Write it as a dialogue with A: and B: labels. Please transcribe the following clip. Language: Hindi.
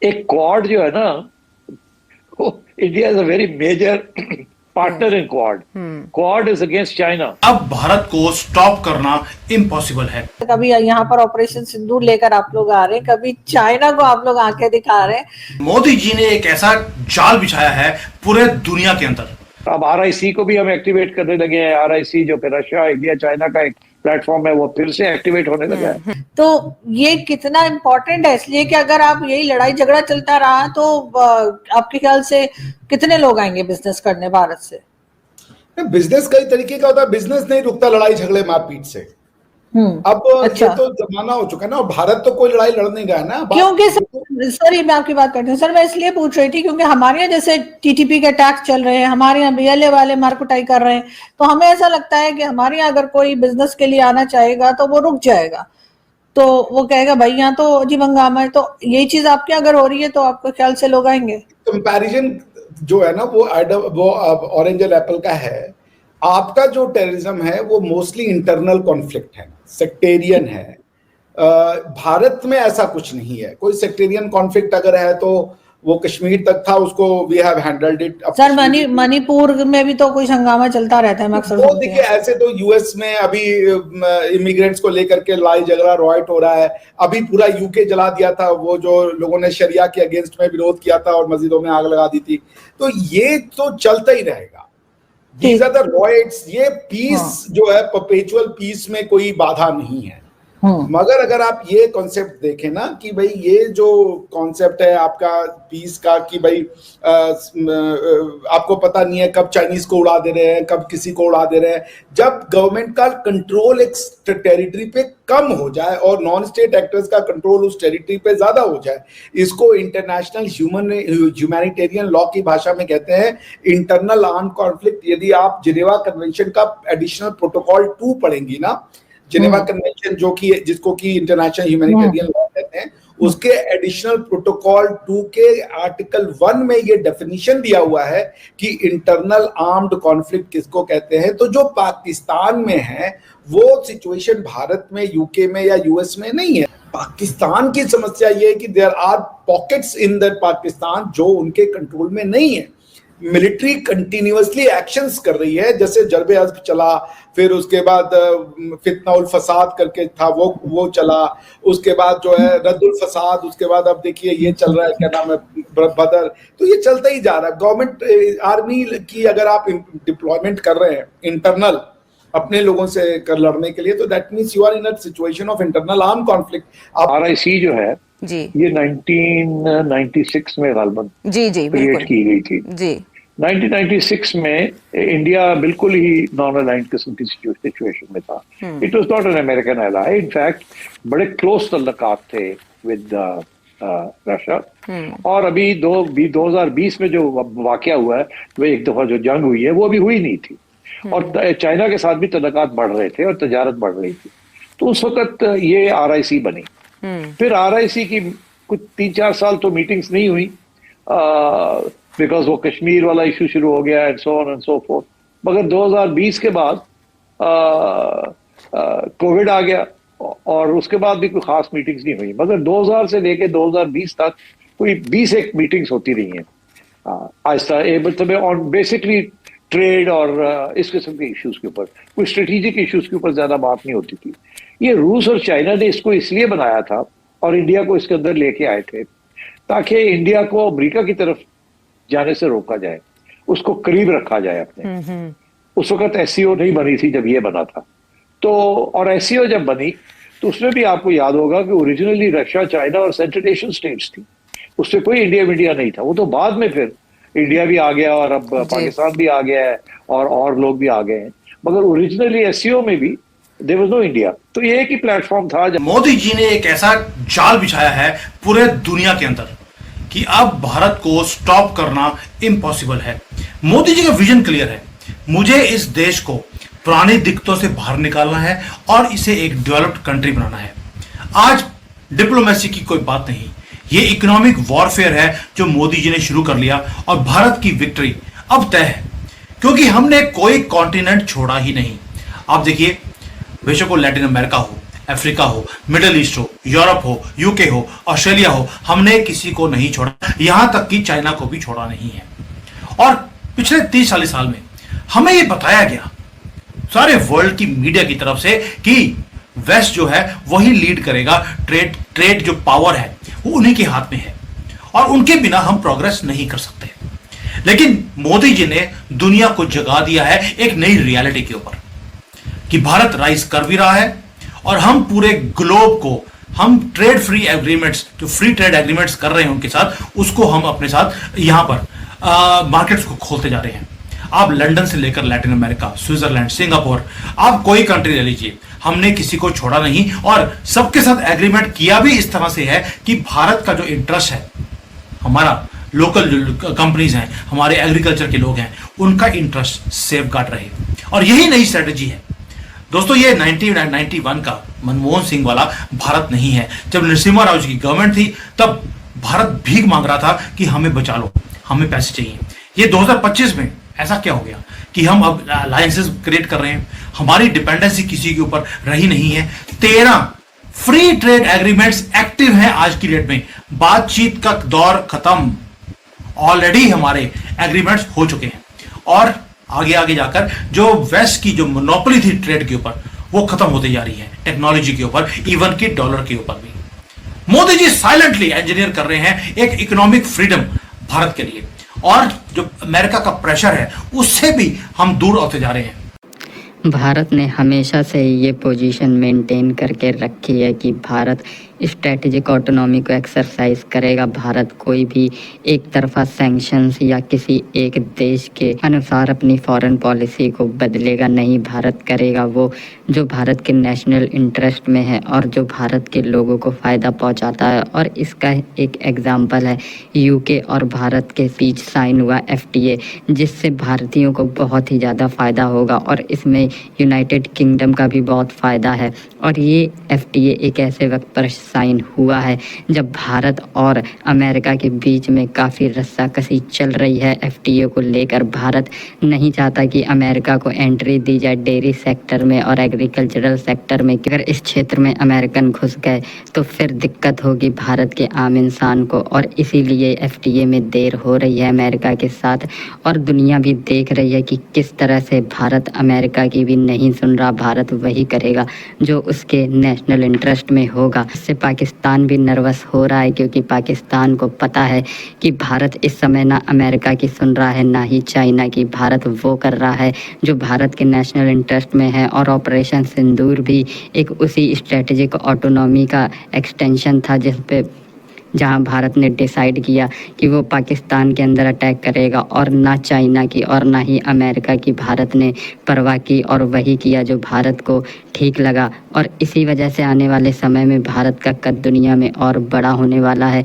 A: एक क्वाड जो है ना, वो India is a very major partner in Quad. Quad is against China.
B: अब भारत को स्टॉप करना इम्पॉसिबल है।
C: कभी यहाँ पर ऑपरेशन सिंदूर लेकर आप लोग आ रहे हैं, कभी चाइना को आप लोग आंखें दिखा रहे हैं।
B: मोदी जी ने एक ऐसा जाल बिछाया है पूरे दुनिया के अंदर।
A: अब आरआईसी को भी हम एक्टिवेट करने लगे हैं। आरआईसी जो कि रशिया, इंडिया, चाइना का एक प्लेटफॉर्म है, वो फिर से एक्टिवेट होने लगा है।
C: तो ये कितना इम्पोर्टेंट है, इसलिए कि अगर आप यही लड़ाई झगड़ा चलता रहा तो आपके ख्याल से कितने लोग आएंगे बिजनेस करने भारत से?
D: बिजनेस कई तरीके का होता है, बिजनेस नहीं रुकता लड़ाई झगड़े मारपीट से। अब
C: अच्छा।
D: ये तो जमाना हो चुका है ना, और भारत तो कोई लड़ाई लड़ नहीं रहा है ना।
C: क्योंकि सर मैं आपकी बात करती हूँ सर, मैं इसलिए पूछ रही थी क्योंकि हमारे यहाँ जैसे टीटीपी के टैक्स चल रहे हैं, हमारे यहाँ बीएलए वाले मारकुटाई कर रहे हैं, तो हमें ऐसा लगता है कि हमारे यहाँ अगर कोई बिजनेस के लिए आना चाहेगा तो वो रुक जाएगा, तो वो कहेगा भाई यहाँ तो अजीब हंगामा है। तो यही चीज आपके अगर हो रही है तो आपके ख्याल से लोग आएंगे?
D: कंपैरिजन जो है ना वो ऑरेंज और एप्पल का है। आपका जो टेररिज्म है वो मोस्टली इंटरनल कॉन्फ्लिक्ट है, सेक्टेरियन है। भारत में ऐसा कुछ नहीं है। कोई सेक्टेरियन कॉन्फ्लिक्ट अगर है तो वो कश्मीर तक था, उसको we have handled it.
C: Sir Manipur में भी तो कुछ हंगामा चलता रहता है, मैं अक्सर
D: वो देखिए, ऐसे तो यूएस में अभी इमिग्रेंट्स को लेकर के लड़ाई झगड़ा रॉयट हो रहा है। अभी पूरा यूके जला दिया था, वो जो लोगों ने शरिया के अगेंस्ट में विरोध किया था और मस्जिदों में आग लगा दी थी। तो ये तो चलता ही रहेगा। These are the riots। ये पीस जो है, परपेचुअल पीस में कोई बाधा नहीं है। मगर अगर आप ये कॉन्सेप्ट देखें ना कि भाई ये जो कॉन्सेप्ट है आपका पीस का, कि भाई आपको पता नहीं है कब चाइनीज को उड़ा दे रहे हैं, कब किसी को उड़ा दे रहे हैं। जब गवर्नमेंट का कंट्रोल एक टेरिटरी पे कम हो जाए और नॉन स्टेट एक्टर्स का कंट्रोल उस टेरिटरी पे ज्यादा हो जाए, इसको इंटरनेशनल ह्यूमैनिटेरियन लॉ की भाषा में कहते हैं इंटरनल आर्म्ड कॉन्फ्लिक्ट। यदि आप जिनेवा कन्वेंशन का एडिशनल प्रोटोकॉल 2 पढ़ेंगी ना, जिनेवा कन्वेंशन जो कि जिसको कि इंटरनेशनल ह्यूमैनिटेरियन लॉ कहते हैं, उसके एडिशनल प्रोटोकॉल 2 के आर्टिकल 1 में ये डेफिनेशन दिया हुआ है कि इंटरनल आर्म्ड कॉन्फ्लिक्ट किसको कहते हैं। तो जो पाकिस्तान में है वो सिचुएशन भारत में, यूके में या यूएस में नहीं है। पाकिस्तान की समस्या ये है कि there are pockets in that Pakistan जो उनके कंट्रोल में नहीं है। मिलिट्री कंटिन्यूअसली एक्शंस कर रही है, जैसे जरबे अज़्ब चला, फिर उसके बाद फितना उल फसाद करके था वो चला, उसके बाद जो है रद्दुल फसाद, उसके बाद अब देखिए ये चल रहा है, क्या नाम है, बदर। तो ये चलता ही जा रहा है। गवर्नमेंट आर्मी की अगर आप डिप्लॉयमेंट कर रहे हैं इंटरनल अपने लोगों से कर लड़ने के लिए, तो that means you are in a situation of internal arm conflict.
A: RIC जो है
E: जी,
A: ये 1996 में गालबन
E: जी जी
A: क्रिएट की गई थी।
E: जी
A: 1996 में इंडिया बिल्कुल ही नॉन अलाइंड किस्म की सिचुएशन में था। It was not an American ally. In fact बड़े क्लोज तल्लुकात थे विद रशिया। और अभी 2020 में जो वाकया हुआ है, वो एक दफा जो जंग हुई है वो अभी हुई नहीं थी, और चाइना के साथ भी तल्लुकात बढ़ रहे थे और तजारत बढ़ रही थी। तो उस वक्त ये आरआईसी बनी। फिर आरआईसी की कुछ 3-4 साल तो मीटिंग्स नहीं हुई, बिकॉज वो कश्मीर वाला इशू शुरू हो गया and so on and so fourth. मगर 2020 के बाद कोविड आ गया और उसके बाद भी कोई खास मीटिंग्स नहीं हुई। मगर 2000 से लेके 2020 तक कोई 20 एक मीटिंग्स होती रही हैं आहिस्ता, मतलब ऑन बेसिकली ट्रेड और इस किस्म के इश्यूज के ऊपर। कोई स्ट्रेटेजिक इश्यूज के ऊपर ज्यादा बात नहीं होती थी। ये रूस और चाइना ने इसको इसलिए बनाया था और इंडिया को इसके अंदर लेके आए थे ताकि इंडिया को अमेरिका की तरफ जाने से रोका जाए, उसको करीब रखा जाए अपने। उस वक्त एससीओ नहीं बनी थी जब ये बना था। तो और एससीओ जब बनी तो उसमें भी आपको याद होगा कि ओरिजिनली रशिया, चाइना और सेंट्रल एशियन स्टेट्स थी, उससे कोई इंडिया नहीं था। वो तो बाद में फिर इंडिया भी आ गया और अब पाकिस्तान भी आ गया है और लोग भी आ गए हैं। मगर ओरिजिनली एससीओ में भी देयर वाज नो इंडिया। तो ये एक ही प्लेटफॉर्म था।
B: मोदी जी ने एक ऐसा जाल बिछाया है पूरे दुनिया के अंदर कि अब भारत को स्टॉप करना इम्पॉसिबल है। मोदी जी का विजन क्लियर है, मुझे इस देश को पुरानी दिक्कतों से बाहर निकालना है और इसे एक डेवलप्ड कंट्री बनाना है। आज डिप्लोमेसी की कोई बात नहीं, ये इकोनॉमिक वॉरफेयर है जो मोदी जी ने शुरू कर लिया और भारत की विक्ट्री अब तय है, क्योंकि हमने कोई कॉन्टिनेंट छोड़ा ही नहीं। आप देखिए, बेशक वो लैटिन अमेरिका हो, अफ्रीका हो, मिडिल ईस्ट हो, यूरोप हो, यूके हो, ऑस्ट्रेलिया हो, हमने किसी को नहीं छोड़ा, यहां तक कि चाइना को भी छोड़ा नहीं है। और पिछले 30-40 साल में हमें यह बताया गया सारे वर्ल्ड की मीडिया की तरफ से कि वेस्ट जो है वही लीड करेगा, ट्रेड जो पावर है वो उन्हीं के हाथ में है और उनके बिना हम प्रोग्रेस नहीं कर सकते। लेकिन मोदी जी ने दुनिया को जगा दिया है एक नई रियलिटी के ऊपर कि भारत राइज कर भी रहा है और हम पूरे ग्लोब को हम ट्रेड फ्री एग्रीमेंट्स, जो फ्री ट्रेड एग्रीमेंट्स कर रहे हैं उनके साथ, उसको हम अपने साथ यहां पर मार्केट्स को खोलते जा रहे हैं। आप लंदन से लेकर लैटिन अमेरिका, स्विट्जरलैंड, सिंगापुर, आप कोई कंट्री ले लीजिए, हमने किसी को छोड़ा नहीं और सबके साथ एग्रीमेंट किया भी इस तरह से है कि भारत का जो इंटरेस्ट है, हमारा लोकल जो कंपनीज हैं, हमारे एग्रीकल्चर के लोग हैं, उनका इंटरेस्ट सेफगार्ड रहे। और यही नई स्ट्रेटजी है दोस्तों। ये 1991 का मनमोहन सिंह वाला भारत नहीं है। जब नरसिम्हा राव जी की गवर्नमेंट थी तब भारत भीख मांग रहा था कि हमें बचा लो, हमें पैसे चाहिए। ये 2025 में ऐसा क्या हो गया कि हम अब अलायंसेस क्रिएट कर रहे हैं, हमारी डिपेंडेंसी किसी के ऊपर रही नहीं है। 13 फ्री ट्रेड एग्रीमेंट्स एक्टिव हैं आज की डेट में। बातचीत का दौर खत्म, ऑलरेडी हमारे एग्रीमेंट्स हो चुके हैं और आगे आगे जाकर जो वेस्ट की जो मोनोपोली थी ट्रेड के ऊपर वो खत्म होती जा रही है, टेक्नोलॉजी के ऊपर, इवन कि डॉलर के ऊपर भी। मोदी जी साइलेंटली इंजीनियर कर रहे हैं एक इकोनॉमिक फ्रीडम भारत के लिए और जो अमेरिका का प्रेशर है उससे भी हम दूर होते जा रहे हैं।
E: भारत ने हमेशा से ये पोजीशन मेंटेन करके रखी है कि भारत स्ट्रेटेजिक ऑटोनॉमी को एक्सरसाइज करेगा। भारत कोई भी एक तरफा सैंक्शंस या किसी एक देश के अनुसार अपनी फॉरेन पॉलिसी को बदलेगा नहीं। भारत करेगा वो जो भारत के नेशनल इंटरेस्ट में है और जो भारत के लोगों को फ़ायदा पहुंचाता है। और इसका एक एग्जांपल है यूके और भारत के बीच साइन हुआ FTA, जिससे भारतीयों को बहुत ही ज़्यादा फ़ायदा होगा और इसमें यूनाइटेड किंगडम का भी बहुत फ़ायदा है। और ये FTA एक ऐसे वक्त पर साइन हुआ है जब भारत और अमेरिका के बीच में काफ़ी रस्साकसी चल रही है FTA को लेकर। भारत नहीं चाहता कि अमेरिका को एंट्री दी जाए डेयरी सेक्टर में और एग्रीकल्चरल सेक्टर में। अगर इस क्षेत्र में अमेरिकन घुस गए तो फिर दिक्कत होगी भारत के आम इंसान को और इसीलिए FTA में देर हो रही है अमेरिका के साथ। और दुनिया भी देख रही है कि किस तरह से भारत अमेरिका की भी नहीं सुन रहा, भारत वही करेगा जो उसके नेशनल इंटरेस्ट में होगा। इससे पाकिस्तान भी नर्वस हो रहा है क्योंकि पाकिस्तान को पता है कि भारत इस समय ना अमेरिका की सुन रहा है ना ही चाइना की। भारत वो कर रहा है जो भारत के नेशनल इंटरेस्ट में है। और ऑपरेशन सिंदूर भी एक उसी स्ट्रेटेजिक ऑटोनॉमी का एक्सटेंशन था जहां भारत ने डिसाइड किया कि वो पाकिस्तान के अंदर अटैक करेगा और ना चाइना की और ना ही अमेरिका की भारत ने परवाह की और वही किया जो भारत को ठीक लगा। और इसी वजह से आने वाले समय में भारत का कद दुनिया में और बड़ा होने वाला है।